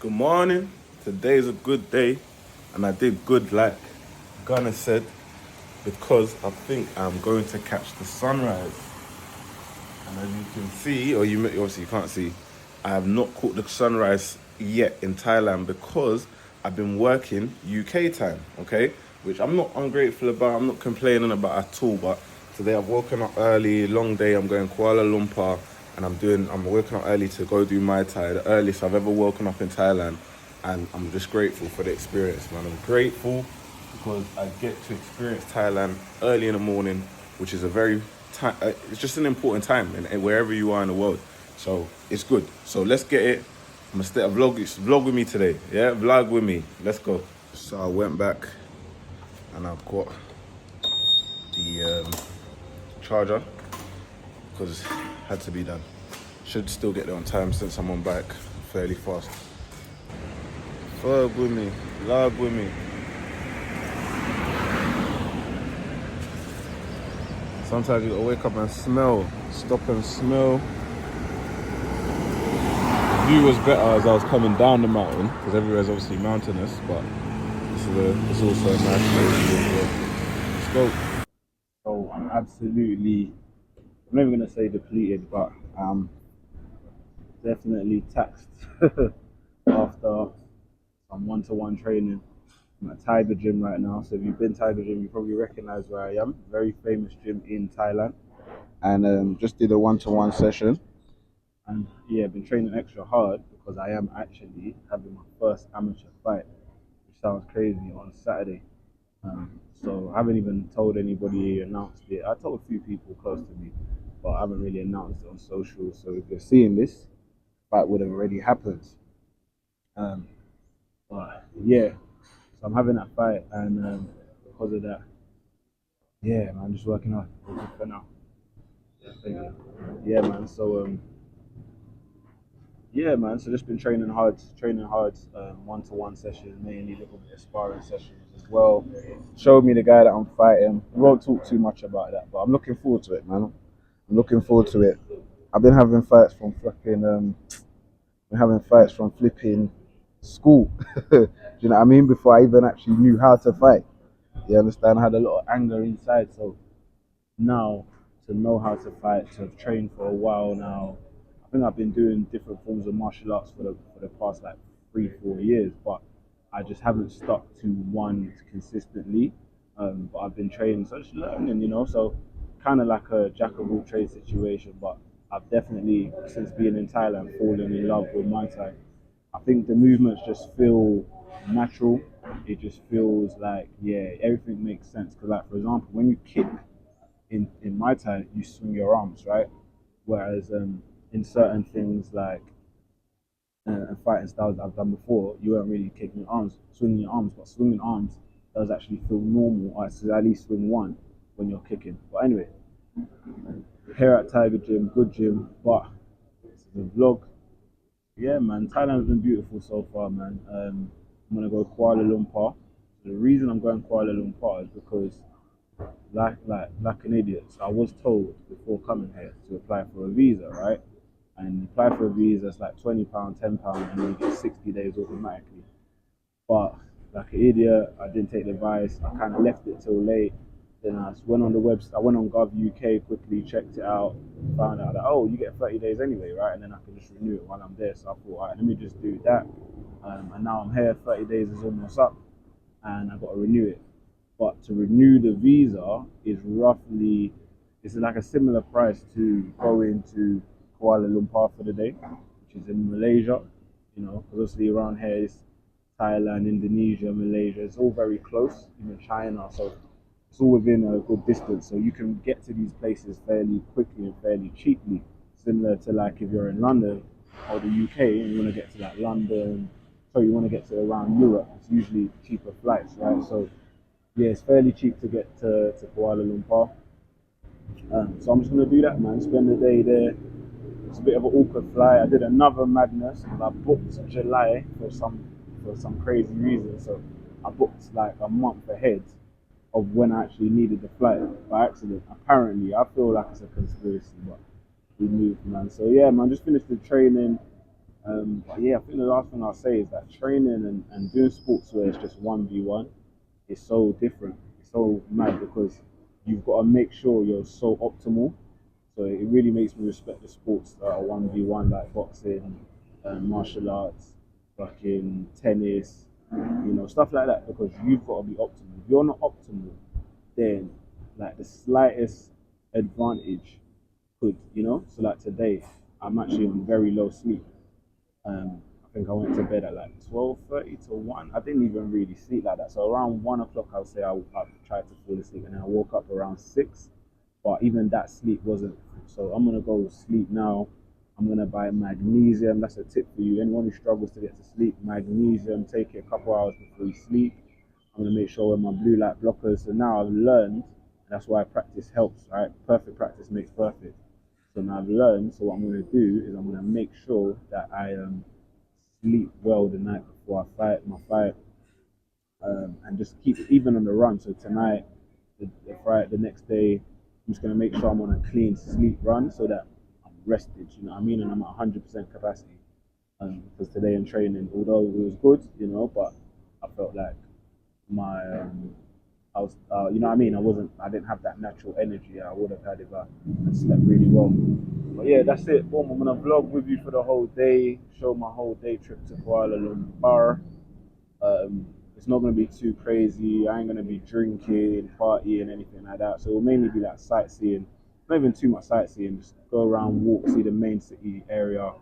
Good morning. Today's a good day, and I did good, like Gunner said, because I think I'm going to catch the sunrise. And as you can see, or you obviously you can't see, I have not caught the sunrise yet in Thailand because I've been working UK time, okay? Which I'm not ungrateful about, I'm not complaining about at all, but today I've woken up early, long day, I'm going Kuala Lumpur, and I'm waking up early to go do my Thai, the earliest I've ever woken up in Thailand, and I'm just grateful for the experience, man. I'm grateful because I get to experience Thailand early in the morning, which is a very time. It's just an important time, and wherever you are in the world, so it's good. So let's get it. I'm gonna stay a vlog with me today. Yeah, vlog with me. Let's go. So I went back and I've got the charger because it had to be done. Should still get there on time since I'm on bike fairly fast. Vlog with me. Vlog with me. Sometimes you gotta wake up and smell, stop and smell. The view was better as I was coming down the mountain because everywhere's obviously mountainous, but it's also a nice place as well. Let's go. So I'm absolutely, I'm not even gonna say depleted, but I'm definitely taxed after some one-to-one training. I'm at Tiger Gym right now. So if you've been Tiger Gym, you probably recognize where I am. Very famous gym in Thailand. And just did a one-to-one session. And yeah, been training extra hard because I am actually having my first amateur fight, which sounds crazy, on Saturday. So I haven't even told anybody, announced it. I told a few people close to me, but I haven't really announced it on social. So if you're seeing this, fight would have already happened. Um, but yeah, so I'm having that fight, and because of that, yeah, man, just working hard for now. Yeah, thank you. Yeah, man. So yeah, man. So just been training hard, one-to-one sessions, mainly a little bit of sparring sessions as well. Showed me the guy that I'm fighting. We won't talk too much about that, but I'm looking forward to it, man. I'm looking forward to it. I've been having fights from flipping school. Do you know what I mean? Before I even actually knew how to fight. You understand? I had a lot of anger inside, so now to know how to fight, to have trained for a while now. I think I've been doing different forms of martial arts for the past like 3 4 years, but I just haven't stuck to one consistently. But I've been training, so just learning, So kind of like a jack of all trades situation. But I've definitely, since being in Thailand, fallen in love with Muay Thai. I think the movements just feel natural. It just feels like, yeah, everything makes sense. Because like, for example, when you kick in my time, you swing your arms, right? Whereas in certain things like fighting styles that I've done before, you weren't really kicking your arms, swinging your arms, but swinging arms does actually feel normal. I should at least swing one when you're kicking. But anyway, here at Tiger Gym, good gym, but this is a vlog. Yeah, man, Thailand's been beautiful so far, man. I'm gonna go Kuala Lumpur. The reason I'm going Kuala Lumpur is because like an idiot. So I was told before coming here to apply for a visa, right? And apply for a visa, it's like £20, £10, and you get 60 days automatically. But like an idiot, I didn't take the advice. I kind of left it till late. Then I went on the website. I went on Gov UK, quickly checked it out, found out that, oh, you get 30 days anyway, right? And then I can just renew it while I'm there. So I thought, all right, let me just do that. And now I'm here. 30 days is almost up, and I got to renew it. But to renew the visa is roughly, it's like a similar price to going to Kuala Lumpur for the day, which is in Malaysia. Because obviously around here is Thailand, Indonesia, Malaysia. It's all very close, even China. So it's all within a good distance. So you can get to these places fairly quickly and fairly cheaply. Similar to like if you're in London or the UK and you want to get to like London, so you want to get to around Europe, it's usually cheaper flights, right? So yeah, it's fairly cheap to get to Kuala Lumpur. So I'm just gonna do that, man. Spend the day there. It's a bit of an awkward flight. I did another madness, and I booked July for some crazy reason. So I booked like a month ahead of when I actually needed the flight by accident. Apparently, I feel like it's a conspiracy, but we moved, man. So yeah, man, just finished the training. But yeah, I think the last thing I'll say is that training and doing sports where it's just 1v1 is so different. It's so mad because you've got to make sure you're so optimal. So it really makes me respect the sports that are 1v1, like boxing, martial arts, fucking tennis, stuff like that, because you've got to be optimal. If you're not optimal, then like the slightest advantage so like today, I'm actually on very low sleep. I think I went to bed at like 12:30 to 1. I didn't even really sleep like that. So around 1 o'clock, I would say I tried to fall asleep, and then I woke up around 6. But even that sleep wasn't. So I'm gonna go sleep now. I'm gonna buy magnesium. That's a tip for you. Anyone who struggles to get to sleep, magnesium. Take it a couple hours before you sleep. I'm gonna make sure with my blue light blockers. So now I've learned. That's why practice helps, right? Perfect practice makes perfect. So now I've learned. So what I'm gonna do is I'm gonna make sure that I sleep well the night before I fight my fight, and just keep it even on the run. So tonight, the fight, the next day, I'm just gonna make sure I'm on a clean sleep run so that I'm rested. You know what I mean? And I'm at 100% capacity. Because today in training, although it was good, but I felt like my I was, you know what I mean? I didn't have that natural energy I would have had if I had slept really well. But yeah, that's it. Boom, I'm gonna vlog with you for the whole day, show my whole day trip to Kuala Lumpur. It's not gonna be too crazy. I ain't gonna be drinking, partying, anything like that. So it'll mainly be like sightseeing. Not even too much sightseeing. Just go around, walk, see the main city area,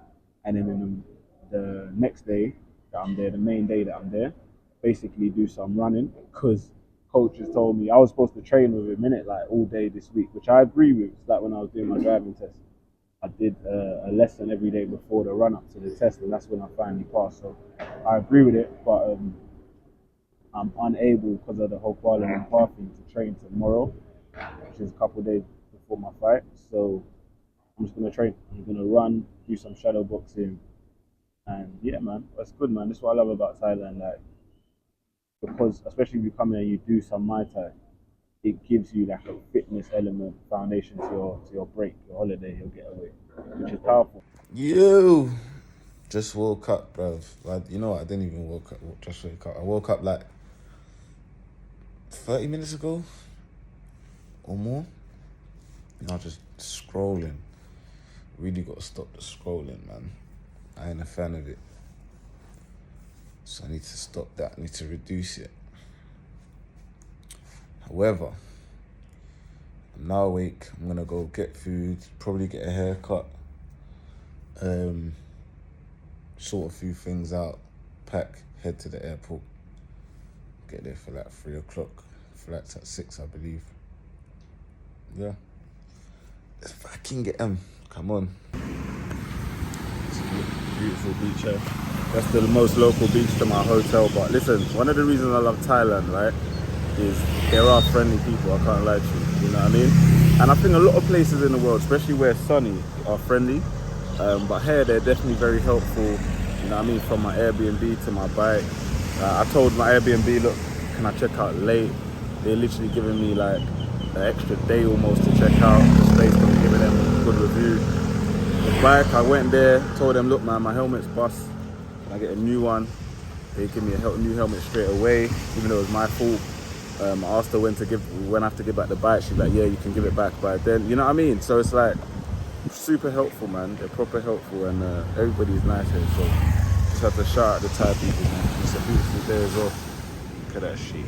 and then in the next day that I'm there, the main day that I'm there, basically do some running because coach has told me I was supposed to train with him in it like all day this week, which I agree with. It's like when I was doing my driving test. I did a lesson every day before the run up to the test, and that's when I finally passed. So I agree with it, but I'm unable because of the whole Kuala Lumpur thing to train tomorrow, which is a couple of days before my fight. So I'm just gonna train. I'm gonna run, do some shadow boxing, and yeah, man, that's good, man. That's what I love about Thailand, like because especially if you come here and you do some Muay Thai, it gives you like a fitness element foundation to your break, your holiday, your getaway, which is powerful. You just woke up, bruv. You know what? I didn't even just wake up. I woke up like 30 minutes ago or more. And I was just scrolling. Really got to stop the scrolling, man. I ain't a fan of it. So I need to stop that. I need to reduce it. However, I'm now awake. I'm gonna go get food, probably get a haircut, sort a few things out, pack, head to the airport, get there for like 3 o'clock. Flight's at 6, I believe. Yeah. Let's fucking get them. Come on. It's a beautiful beach here. That's the most local beach to my hotel. But listen, one of the reasons I love Thailand, right, is there are friendly people. I can't lie to you. You know what I mean? And I think a lot of places in the world, especially where it's sunny, are friendly. But here they're definitely very helpful. You know what I mean? From my Airbnb to my bike. I told my Airbnb, look, can I check out late? They're literally giving me like an extra day almost to check out, just based on giving them a good review. The bike, I went there, told them, look man, my helmet's bust. Can I get a new one? They give me a new helmet straight away, even though it was my fault. I asked her when I have to give back the bike. She's like, yeah, you can give it back by then. You know what I mean? So it's like super helpful, man. They're proper helpful, and everybody's nice here. So just have to shout out the Thai people, man. It's a beautiful day as well. Look at that shit.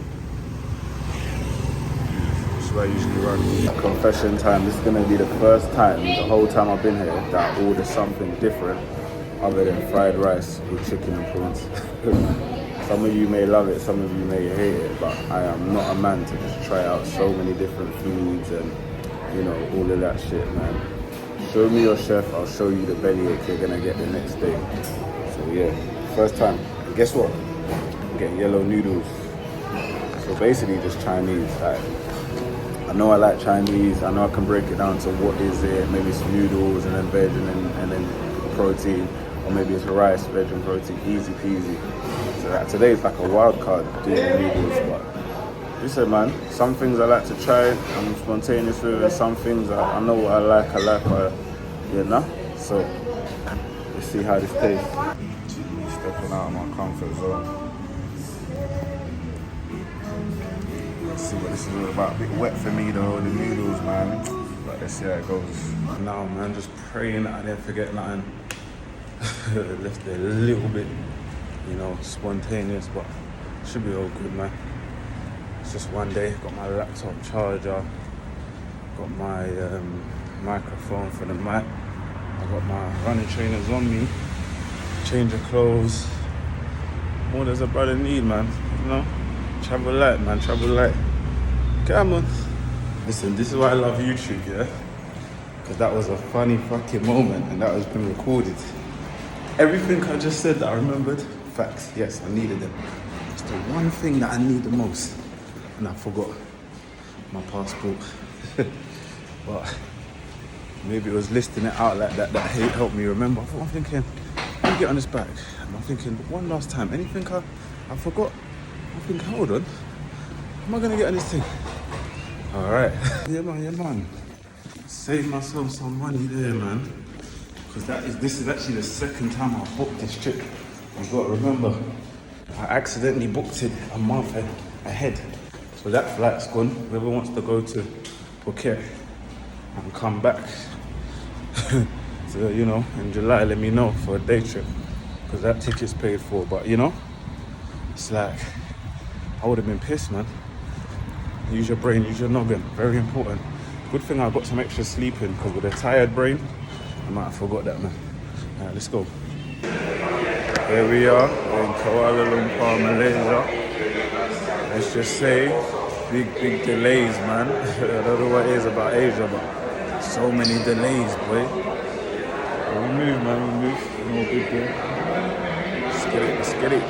This is where I usually run. Confession time. This is gonna be the first time, the whole time I've been here, that I order something different other than fried rice with chicken and prawns. Some of you may love it, some of you may hate it, but I am not a man to just try out so many different foods and all of that shit, man. Show me your chef, I'll show you the bellyache you're gonna get the next day. So yeah, first time. And guess what? I'm getting yellow noodles. So basically just Chinese. I know I like Chinese, I know I can break it down to what is it, maybe some noodles and then veg and then protein, or maybe it's rice, veg and protein, easy peasy. So today is like a wild card doing the noodles, but listen man, some things I like to try, I'm spontaneous with, and some things I know what I like, so let's see how this tastes. Stepping out of my comfort zone. Let's see what this is all about. A bit wet for me though, the noodles, man. But let's see how it goes. Now, man, just praying that I didn't forget nothing. Left it a little bit, you know, spontaneous, but should be all good, man. It's just one day. Got my laptop charger, got my microphone for the mic. I got my running trainers on me, change of clothes. More does a brother need, man, you know? Travel light, man, travel light. Come on. Listen, this is why I love YouTube, yeah? Because that was a funny fucking moment and that has been recorded. Everything I just said that I remembered, facts, yes, I needed them. It's the one thing that I need the most. And I forgot my passport. But maybe it was listing it out like that that helped me remember. I'm thinking, let me get on this back. And I'm thinking, one last time, anything I forgot? I'm thinking, hold on, am I gonna get on this thing? All right. Yeah, man. Save myself some money there, man. Because this is actually the second time I've booked this trip. You've got to remember, I accidentally booked it a month ahead. So that flight's gone. Whoever wants to go to Phuket and come back, so, you know, in July, let me know for a day trip. Because that ticket's paid for. But, you know, it's like, I would have been pissed, man. Use your brain, use your noggin. Very important. Good thing I got some extra sleep in, because with a tired brain, I might have forgot that, man. All right, let's go. Here we are in Kuala Lumpur, Malaysia. Let's just say, big delays, man. I don't know what it is about Asia, but so many delays, boy. But we move, man, we move. No big deal. Let's get it.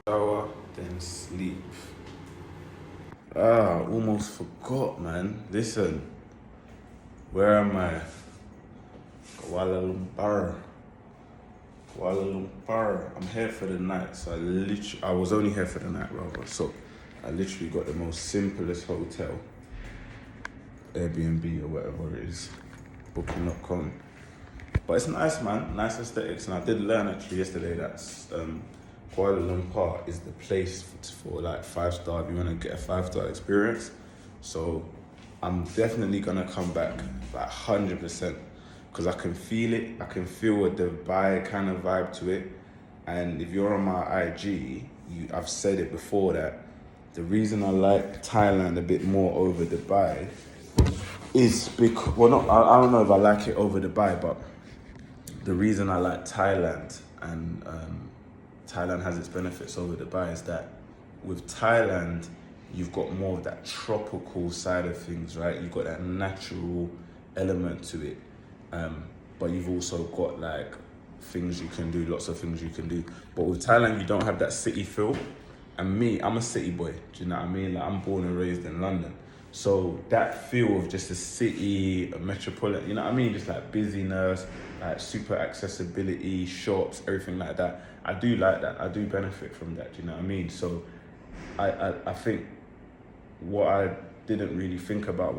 Shower, then sleep. Almost forgot, man. Listen, where am I? Kuala Lumpur. I'm here for the night, so I was only here for the night, rather. So I literally got the most simplest hotel, Airbnb or whatever it is, booking.com. But it's nice, man. Nice aesthetics, and I did learn actually yesterday that Kuala Lumpur is the place for like 5-star if you want to get a 5-star experience. So I'm definitely gonna come back like 100% because I can feel it. I can feel a Dubai kind of vibe to it. And if you're on my IG, I've said it before that the reason I like Thailand a bit more over Dubai is because, well, not, I don't know if I like it over Dubai, but the reason I like Thailand and Thailand has its benefits over Dubai is that with Thailand, you've got more of that tropical side of things, right? You've got that natural element to it. But you've also got like things you can do, lots of things you can do. But with Thailand, you don't have that city feel. And me, I'm a city boy, do you know what I mean? Like I'm born and raised in London. So that feel of just a city, a metropolitan, you know what I mean? Just like busyness, like super accessibility, shops, everything like that. I do like that. I do benefit from that, do you know what I mean? So I think what I didn't really think about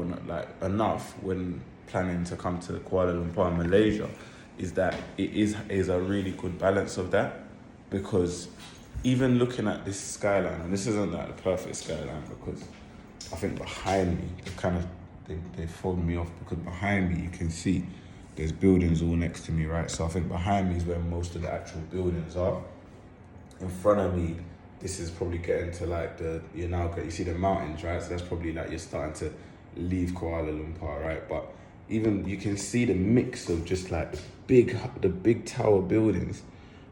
enough when planning to come to Kuala Lumpur, Malaysia, is that it is a really good balance of that, because even looking at this skyline, and this isn't like the perfect skyline because I think behind me, they fold me off because behind me you can see there's buildings all next to me, right? So I think behind me is where most of the actual buildings are. In front of me, this is probably getting to like you see the mountains, right? So that's probably like you're starting to leave Kuala Lumpur, right? But even you can see the mix of just like the big tower buildings,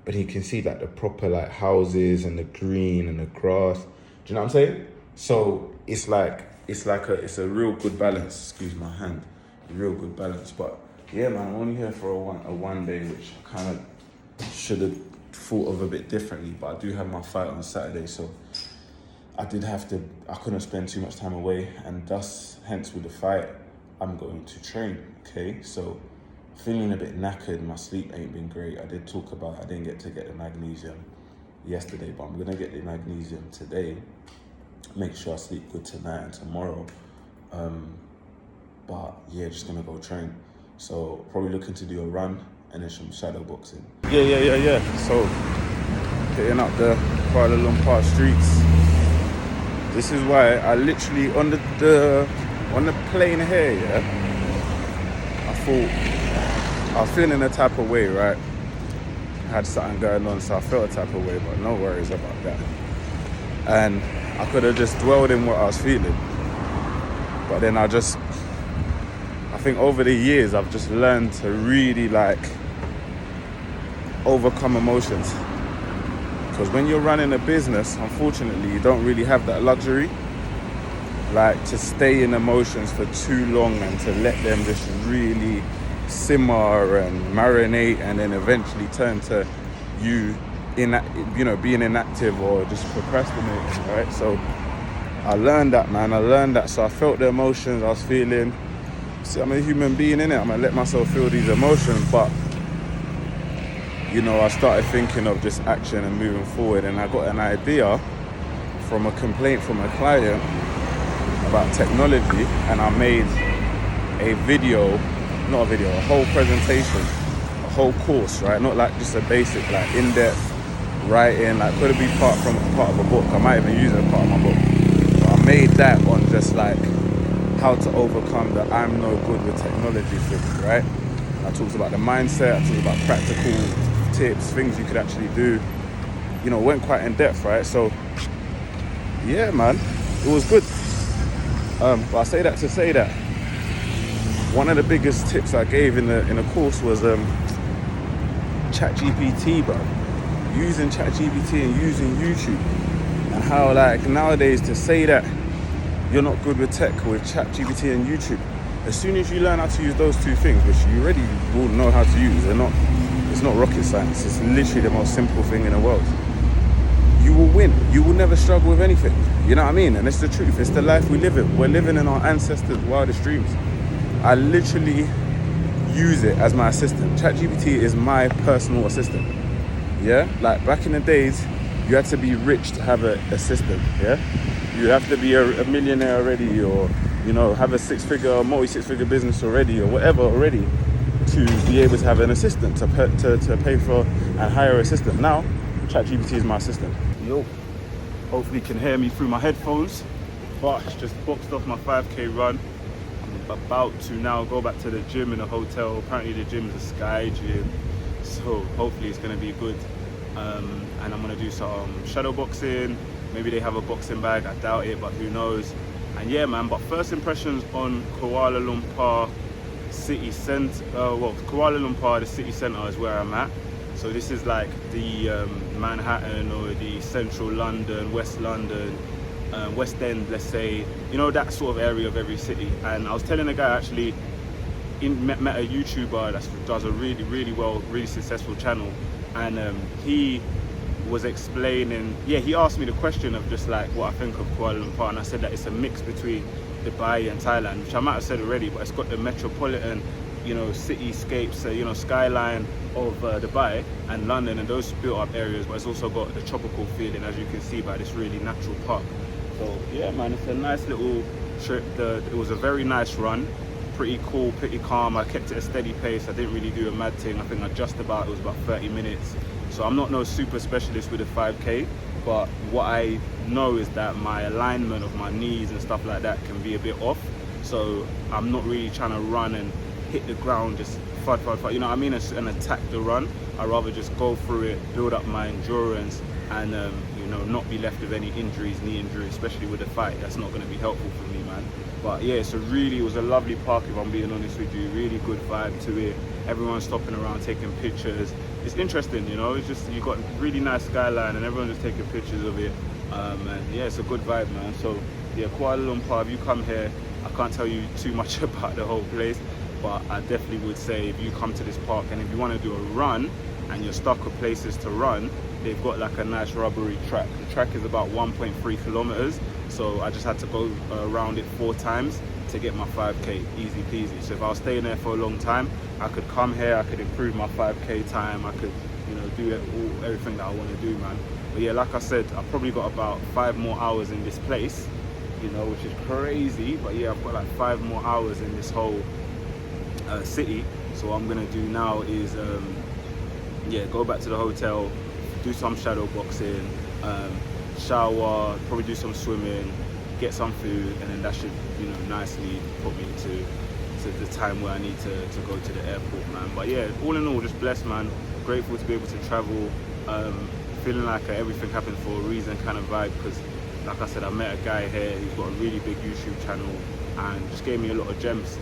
but you can see like the proper like houses and the green and the grass. Do you know what I'm saying? So it's a real good balance. Excuse my hand, a real good balance. But yeah, man, I'm only here for a one day, which I kind of should have thought of a bit differently. But I do have my fight on Saturday, so I couldn't spend too much time away, and hence with the fight, I'm going to train. Okay, so feeling a bit knackered. My sleep ain't been great. I did talk about I didn't get to get the magnesium yesterday, but I'm gonna get the magnesium today. make sure I sleep good tonight and tomorrow. But yeah, just gonna go train. So probably looking to do a run and then some shadow boxing. Yeah. So hitting up the Kuala Lumpur streets. This is why I literally on the plane here, I thought I was feeling a type of way, right? I had something going on, so I felt a type of way, but no worries about that. And I could have just dwelled in what I was feeling. But then I think over the years, I've just learned to really like overcome emotions. Because when you're running a business, unfortunately, you don't really have that luxury. Like to stay in emotions for too long and to let them just really simmer and marinate and then eventually turn to you being inactive or just procrastinating, right? So I learned that, man. So I felt the emotions I was feeling. See, I'm a human being, innit? I'm gonna let myself feel these emotions, but I started thinking of just action and moving forward, and I got an idea from a complaint from a client about technology, and I made a whole presentation, a whole course, right? Not like just a basic, like in-depth writing, like could it be part of a book? I might even use it as part of my book. But I made that on just like how to overcome the I'm no good with technology thing, right? I talked about the mindset, I talked about practical tips, things you could actually do. Went quite in depth, right? So yeah, man, it was good. But I say that to say that one of the biggest tips I gave in the course was ChatGPT, bro. Using ChatGPT and using YouTube, and how like nowadays to say that you're not good with tech with ChatGPT and YouTube, as soon as you learn how to use those two things, which you already will know how to use, it's not rocket science. It's literally the most simple thing in the world. You will win. You will never struggle with anything. You know what I mean? And it's the truth. It's the life we live in. We're living in our ancestors' wildest dreams. I literally use it as my assistant. ChatGPT is my personal assistant. Yeah? Like back in the days, you had to be rich to have an assistant. Yeah? You have to be a millionaire already, or have a multi-six-figure business already, or whatever already, to be able to have an assistant, to pay for and hire an assistant. Now, ChatGPT is my assistant. Yo, hopefully you can hear me through my headphones, but just boxed off my 5K run. I'm about to now go back to the gym in the hotel. Apparently the gym is a sky gym, so hopefully it's going to be good. And I'm going to do some shadow boxing. Maybe they have a boxing bag, I doubt it, but who knows. And yeah, man, but first impressions on Kuala Lumpur city centre. Kuala Lumpur, the city centre is where I'm at. So this is like the Manhattan or the central London, West London, West End, let's say, that sort of area of every city. And I was telling a guy actually, met a YouTuber that does a really, really really successful channel, and he was explaining, he asked me the question of just like what I think of Kuala Lumpur, and I said that it's a mix between Dubai and Thailand, which I might have said already, but it's got the metropolitan, cityscapes, skyline of Dubai and London and those built up areas, but it's also got the tropical feeling, as you can see by this really natural park. So yeah, man, it's a nice little trip. It was a very nice run, pretty cool, pretty calm. I kept it a steady pace. I didn't really do a mad thing. I think it was about 30 minutes. So I'm not no super specialist with a 5K, but what I know is that my alignment of my knees and stuff like that can be a bit off. So I'm not really trying to run and hit the ground just fud, you know what I mean, and attack the run. I'd rather just go through it, build up my endurance, and not be left with any injuries, knee injuries, especially with the fight. That's not going to be helpful for me, man. But yeah, it was a lovely park, if I'm being honest with you. Really good vibe to it. Everyone's stopping around taking pictures. It's interesting, it's just, you got really nice skyline and everyone's just taking pictures of it. And yeah, it's a good vibe, man. So yeah, Kuala Lumpur, if you come here, I can't tell you too much about the whole place, but I definitely would say if you come to this park and if you want to do a run and you're stuck with places to run, they've got like a nice rubbery track. The track is about 1.3 kilometers, so I just had to go around it 4 times to get my 5K, easy peasy. So if I was staying there for a long time, I could come here, I could improve my 5K time, I could do everything that I want to do, man. But yeah, like I said, I've probably got about 5 more hours in this place, you know, which is crazy. But yeah, I've got like 5 more hours in this whole city. So what I'm gonna do now is yeah, go back to the hotel, do some shadow boxing, shower, probably do some swimming, get some food, and then that should, you know, nicely put me to the time where I need to go to the airport, man. But yeah, all in all, just blessed, man. Grateful to be able to travel. Feeling like everything happened for a reason kind of vibe, because like I said, I met a guy here, he's got a really big YouTube channel and just gave me a lot of gems,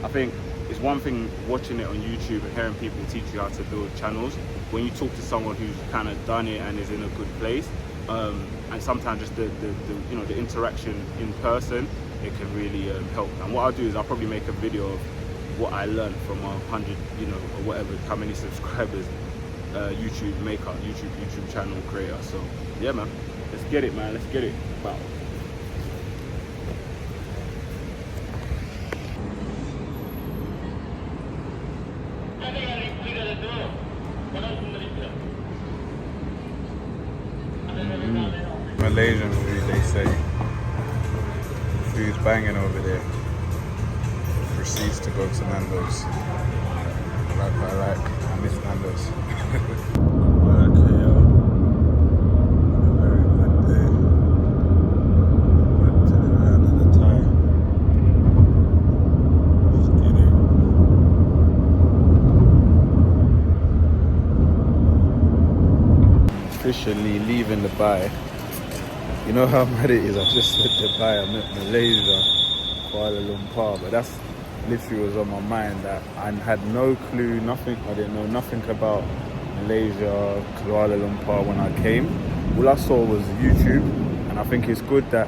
I think it's one thing watching it on YouTube and hearing people teach you how to build channels. When you talk to someone who's kind of done it and is in a good place, and sometimes just the you know, the interaction in person, it can really help. And what I'll do is I'll probably make a video of what I learned from 100, you know, or whatever, how many subscribers YouTube channel creator. So yeah, man, let's get it, man, let's get it. Wow. Malaysian food, they say. Food's banging over there. Proceeds to go to Nando's. I like. I miss Nando's. Okay, yo. A very good day. Went to the end of the Thai. Let's get it. Officially leaving Dubai. You know how mad it is? I just said Dubai, I meant Malaysia, Kuala Lumpur, but that's literally was on my mind, that I had no clue, nothing, I didn't know nothing about Malaysia, Kuala Lumpur when I came. All I saw was YouTube, and I think it's good that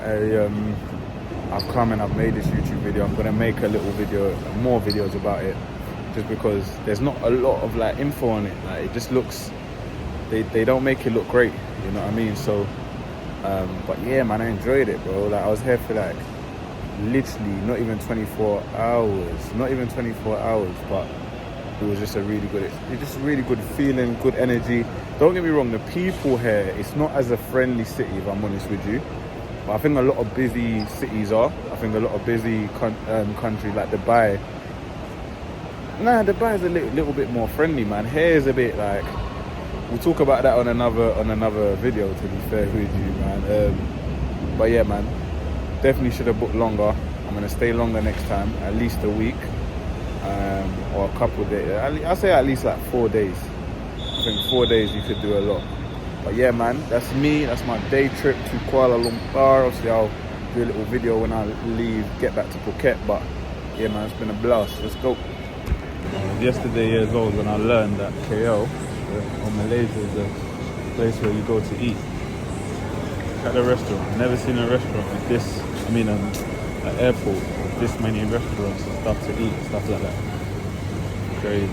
I've come and I've made this YouTube video. I'm going to make a little video, more videos about it, just because there's not a lot of like info on it. Like, it just looks, they don't make it look great, you know what I mean? So but yeah, man, I enjoyed it, bro. Like, I was here for like literally not even 24 hours, but it was just a really good feeling, good energy. Don't get me wrong, the people here, it's not as a friendly city, if I'm honest with you, but I think a lot of busy cities are. I think a lot of busy countries like Dubai, Dubai is a little bit more friendly, man. Here is a bit like, we'll talk about that on another video, to be fair with you, man. But yeah, man, definitely should have booked longer. I'm gonna stay longer next time, at least a week, or a couple of days. I'll say at least like 4 days. I think 4 days you could do a lot. But yeah, man, that's me. That's my day trip to Kuala Lumpur. Obviously, I'll do a little video when I leave, get back to Phuket. But yeah, man, it's been a blast. Let's go. Yesterday years old when I learned that KL or Malaysia is a place where you go to eat. Look at the restaurant. Never seen a restaurant with this. I mean, an airport with this many restaurants and stuff to eat, stuff like that. Crazy.